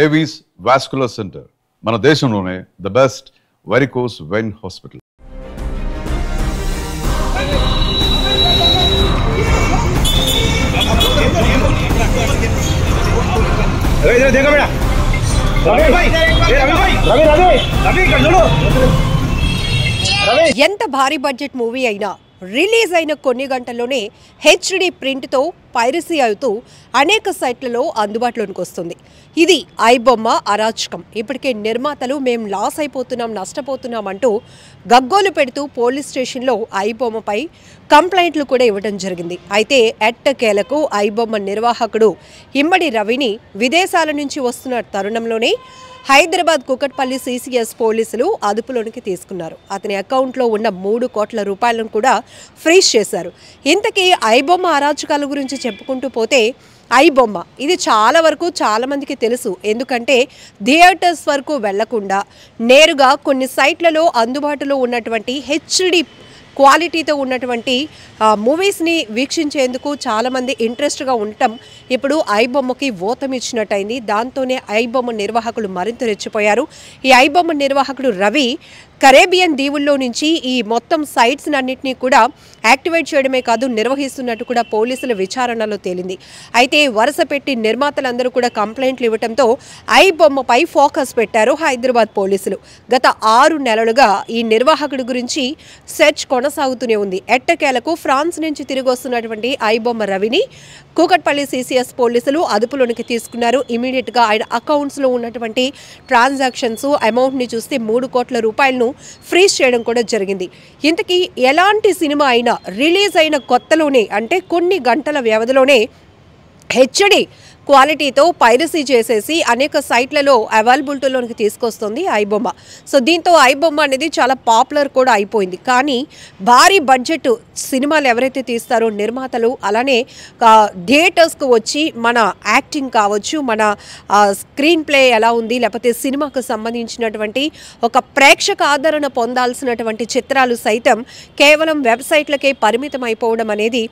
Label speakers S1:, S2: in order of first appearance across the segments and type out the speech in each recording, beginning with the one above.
S1: Avis vascular centre మన దేశంలోనే the best varicose vein hospital.
S2: ఎంత భారీ బడ్జెట్ మూవీ అయినా రిలీజ్ అయిన కొన్ని గంటల్లోనే హెచ్డి ప్రింట్తో పైరసీ అవుతూ అనేక సైట్లలో అందుబాటులోకి వస్తుంది. ఇది ఐబొమ్మ అరాచకం. ఇప్పటికే నిర్మాతలు మేము లాస్ అయిపోతున్నాం, నష్టపోతున్నాం అంటూ గగ్గోలు పెడుతూ పోలీస్ స్టేషన్లో ఐబొమ్మపై కంప్లైంట్లు కూడా ఇవ్వడం జరిగింది. అయితే ఎట్టకేలకు ఐబొమ్మ నిర్వాహకుడు ఇమ్మడి రవిని విదేశాల నుంచి వస్తున్న తరుణంలోనే హైదరాబాద్ కుకట్పల్లి సిసిఎస్ పోలీసులు అదుపులోనికి తీసుకున్నారు. అతని అకౌంట్లో ఉన్న 3 కోట్ల రూపాయలను కూడా ఫ్రీజ్ చేశారు. ఇంతకీ ఐబొమ్మ అరాచకాల గురించి చెప్పుకుంటూ పోతే ఐబొమ్మ ఇది చాలా వరకు చాలామందికి తెలుసు. ఎందుకంటే థియేటర్స్ వరకు వెళ్లకుండా నేరుగా కొన్ని సైట్లలో అందుబాటులో ఉన్నటువంటి హెచ్డి క్వాలిటీతో ఉన్నటువంటి మూవీస్ని వీక్షించేందుకు చాలామంది ఇంట్రెస్ట్గా ఉండటం ఇప్పుడు ఐబొమ్మకి ఓతమిచ్చినట్టయింది. దాంతోనే ఐబొమ్మ నిర్వాహకులు మరింత రెచ్చిపోయారు. ఈ ఐబొమ్మ నిర్వాహకుడు రవి కరేబియన్ దీవుల్లో నుంచి ఈ మొత్తం సైట్స్ అన్నింటినీ కూడా యాక్టివేట్ చేయడమే కాదు నిర్వహిస్తున్నట్టు కూడా పోలీసుల విచారణలో తేలింది. అయితే వరుస పెట్టి నిర్మాతలందరూ కూడా కంప్లైంట్లు ఇవ్వడంతో ఐబొమ్మపై ఫోకస్ పెట్టారు హైదరాబాద్ పోలీసులు. గత 6 నెలలుగా ఈ నిర్వాహకుడి గురించి సెర్చ్ కొనసాగుతూనే ఉంది. ఎట్టకేలకు ఫ్రాన్స్ నుంచి తిరిగి వస్తున్నటువంటి ఐబొమ్మ రవిని కూకట్పల్లి సిసిఎస్ పోలీసులు అదుపులోనికి తీసుకున్నారు. ఇమీడియట్గా ఆయన అకౌంట్స్లో ఉన్నటువంటి ట్రాన్సాక్షన్స్ అమౌంట్ని చూస్తే 3 కోట్ల రూపాయలను ఫ్రీజ్ చేయడం కూడా జరిగింది. ఇంతకీ ఎలాంటి సినిమా అయినా రిలీజ్ అయిన కొత్తలోనే అంటే కొన్ని గంటల వ్యవధిలోనే హెచ్డి క్వాలిటీతో పైరసీ చేసేసి అనేక సైట్లలో అవైలబిలిటీలోనికి తీసుకొస్తుంది ఐబొమ్మ. సో దీంతో ఐబొమ్మ అనేది చాలా పాపులర్ కూడా అయిపోయింది. కానీ భారీ బడ్జెట్ సినిమాలు ఎవరైతే తీస్తారో నిర్మాతలు, అలానే థియేటర్స్కు వచ్చి మన యాక్టింగ్ కావచ్చు, మన స్క్రీన్ ప్లే ఎలా ఉంది, లేకపోతే సినిమాకు సంబంధించినటువంటి ఒక ప్రేక్షక ఆదరణ పొందాల్సినటువంటి చిత్రాలు సైతం కేవలం వెబ్సైట్లకే పరిమితం అయిపోవడం అనేది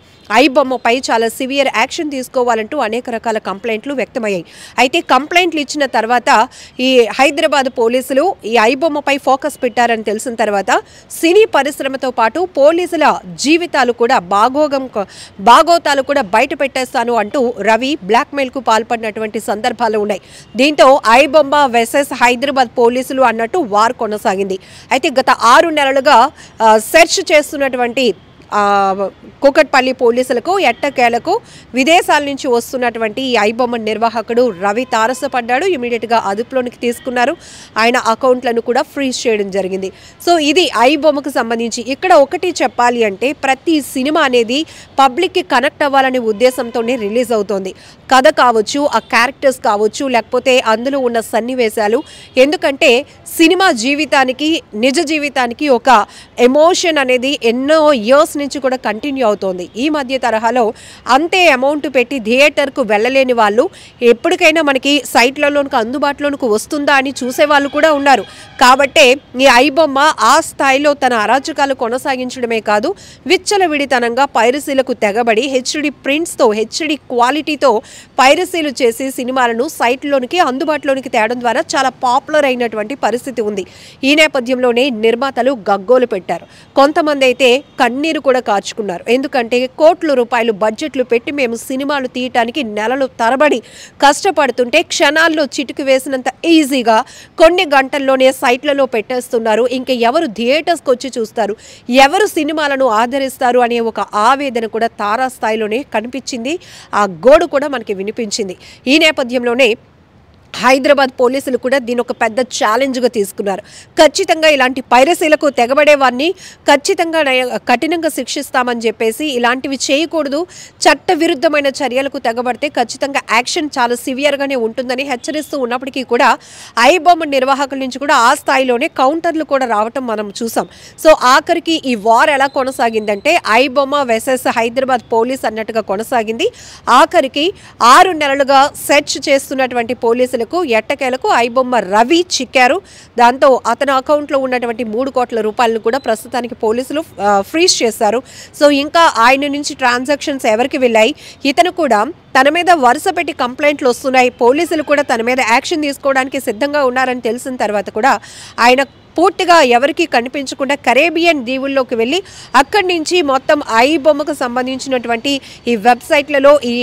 S2: ఐబొమ్మపై చాలా సివియర్ యాక్షన్ తీసుకోవాలంటూ అనేక రకాల కంప్లైంట్లు వ్యక్తమయ్యాయి. అయితే కంప్లైంట్లు ఇచ్చిన తర్వాత ఈ హైదరాబాద్ పోలీసులు ఈ ఐబొమ్మపై ఫోకస్ పెట్టారని తెలిసిన తర్వాత సినీ పరిశ్రమతో పాటు పోలీసుల జీవితాలు కూడా బాగోతాలు కూడా బయట పెట్టేస్తాను అంటూ రవి బ్లాక్మెయిల్కు పాల్పడినటువంటి సందర్భాలు ఉన్నాయి. దీంతో ఐబొమ్మ వెసెస్ హైదరాబాద్ పోలీసులు అన్నట్టు వార్ కొనసాగింది. అయితే గత 6 నెలలుగా సెర్చ్ చేస్తున్నటువంటి కూకట్పల్లి పోలీసులకు ఎట్టకేలకు విదేశాల నుంచి వస్తున్నటువంటి ఈ ఐబొమ్మ నిర్వాహకుడు రవి తారసపడ్డాడు. ఇమీడియట్గా అదుపులోనికి తీసుకున్నారు. ఆయన అకౌంట్లను కూడా ఫ్రీజ్ చేయడం జరిగింది. సో ఇది ఐబొమ్మకు సంబంధించి. ఇక్కడ ఒకటి చెప్పాలి అంటే ప్రతి సినిమా అనేది పబ్లిక్కి కనెక్ట్ అవ్వాలనే ఉద్దేశంతోనే రిలీజ్ అవుతోంది. కథ కావచ్చు, ఆ క్యారెక్టర్స్ కావచ్చు, లేకపోతే అందులో ఉన్న సన్నివేశాలు. ఎందుకంటే సినిమా జీవితానికి నిజ జీవితానికి ఒక ఎమోషన్ అనేది ఎన్నో ఇయర్స్ నుంచి కూడా కంటిన్యూ అవుతోంది. ఈ మధ్య తరహాలో అంతే అమౌంట్ పెట్టి థియేటర్కు వెళ్ళలేని వాళ్ళు ఎప్పటికైనా మనకి సైట్లలోనికి అందుబాటులోనికి వస్తుందా అని చూసేవాళ్ళు కూడా ఉన్నారు. కాబట్టే ఈ ఐబొమ్మ ఆ స్థాయిలో తన అరాచకాలు కొనసాగించడమే కాదు, విచ్చలవిడితనంగా పైరసీలకు తెగబడి హెచ్డి ప్రింట్స్తో, హెచ్డి క్వాలిటీతో పైరసీలు చేసి సినిమాలను సైట్లోనికి అందుబాటులోనికి తేవడం ద్వారా చాలా పాపులర్ అయినటువంటి పరిస్థితి ఉంది. ఈ నేపథ్యంలోనే నిర్మాతలు గగ్గోలు పెట్టారు. కొంతమంది అయితే కన్నీరు కూడా కాచుకున్నారు. ఎందుకంటే కోట్ల రూపాయలు బడ్జెట్లు పెట్టి మేము సినిమాలు తీయటానికి నెలలు తరబడి కష్టపడుతుంటే క్షణాల్లో చిటికి వేసినంత ఈజీగా కొన్ని గంటల్లోనే సైట్లలో పెట్టేస్తున్నారు. ఇంకా ఎవరు థియేటర్స్కి వచ్చి చూస్తారు, ఎవరు సినిమాలను ఆదరిస్తారు అనే ఒక ఆవేదన కూడా తారాస్థాయిలోనే కనిపించింది. ఆ గోడు కూడా మనకి వినిపించింది. ఈ నేపథ్యంలోనే హైదరాబాద్ పోలీసులు కూడా దీని ఒక పెద్ద ఛాలెంజ్గా తీసుకున్నారు. ఖచ్చితంగా ఇలాంటి పైరసీలకు తెగబడే వారిని ఖచ్చితంగా కఠినంగా శిక్షిస్తామని చెప్పేసి, ఇలాంటివి చేయకూడదు, చట్ట విరుద్ధమైన చర్యలకు తెగబడితే ఖచ్చితంగా యాక్షన్ చాలా సివియర్గానే ఉంటుందని హెచ్చరిస్తూ ఉన్నప్పటికీ కూడా ఐబొమ్మ నిర్వాహకుల నుంచి కూడా ఆ స్థాయిలోనే కౌంటర్లు కూడా రావటం మనం చూసాం. సో ఆఖరికి ఈ వార్ ఎలా కొనసాగిందంటే ఐబొమ్మ వెసెస్ హైదరాబాద్ పోలీస్ అన్నట్టుగా కొనసాగింది. ఆఖరికి 6 నెలలుగా సెర్చ్ చేస్తున్నటువంటి పోలీసులకు హైదరాబాద్కు ఎట్టకేలకు ఐబొమ్మ రవి చిక్కారు. దాంతో అతని అకౌంట్లో ఉన్నటువంటి 3 కోట్ల రూపాయలను కూడా ప్రస్తుతానికి పోలీసులు ఫ్రీజ్ చేశారు. సో ఇంకా ఆయన నుంచి ట్రాన్సాక్షన్స్ ఎవరికి వెళ్ళాయి, ఇతను కూడా తన మీద వరుస పెట్టి కంప్లైంట్లు వస్తున్నాయి, పోలీసులు కూడా తన మీద యాక్షన్ తీసుకోవడానికి సిద్ధంగా ఉన్నారని తెలిసిన తర్వాత కూడా ఆయన పూర్తిగా ఎవరికి కనిపించకుండా కరేబియన్ దీవుల్లోకి వెళ్ళి అక్కడి నుంచి మొత్తం ఐబొమ్మకు సంబంధించినటువంటి ఈ వెబ్సైట్లలో ఈ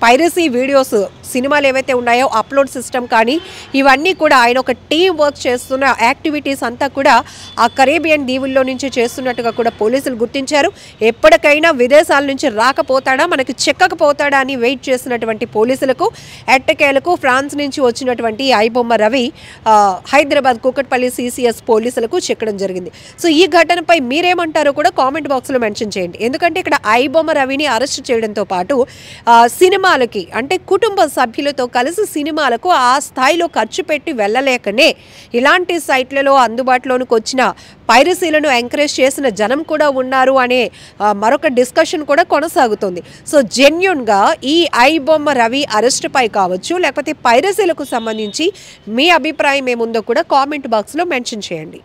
S2: పైరసీ వీడియోస్ సినిమాలు ఏవైతే ఉన్నాయో అప్లోడ్ సిస్టమ్ కానీ ఇవన్నీ కూడా ఆయన ఒక టీం వర్క్ చేస్తున్న యాక్టివిటీస్ అంతా కూడా ఆ కరేబియన్ దీవుల్లో నుంచి చేస్తున్నట్టుగా కూడా పోలీసులు గుర్తించారు. ఎప్పటికైనా విదేశాల నుంచి రాకపోతాడా, మనకి చెక్కకపోతాడా అని వెయిట్ చేసినటువంటి పోలీసులకు ఎట్టకేలకు ఫ్రాన్స్ నుంచి వచ్చినటువంటి ఐబొమ్మ రవి హైదరాబాద్ కూకట్పల్లి సిసిఎస్ పోలీసులకు చెక్కడం జరిగింది. సో ఈ ఘటనపై మీరేమంటారో కూడా కామెంట్ బాక్స్లో మెన్షన్ చేయండి. ఎందుకంటే ఇక్కడ ఐబొమ్మ రవిని అరెస్ట్ చేయడంతో పాటు సినిమాలకి అంటే కుటుంబ సభ్యులతో కలిసి సినిమాలకు ఆ స్థాయిలో ఖర్చు పెట్టి వెళ్ళలేకనే ఇలాంటి సైట్లలో అందుబాటులోనికి వచ్చిన పైరసీలను ఎంకరేజ్ చేసిన జనం కూడా ఉన్నారు అనే మరొక డిస్కషన్ కూడా కొనసాగుతుంది. సో జెన్యూన్గా ఈ ఐబొమ్మ రవి అరెస్టుపై కావచ్చు లేకపోతే పైరసీలకు సంబంధించి మీ అభిప్రాయం ఏముందో కూడా కామెంట్ బాక్స్లో మెన్షన్ చేయండి.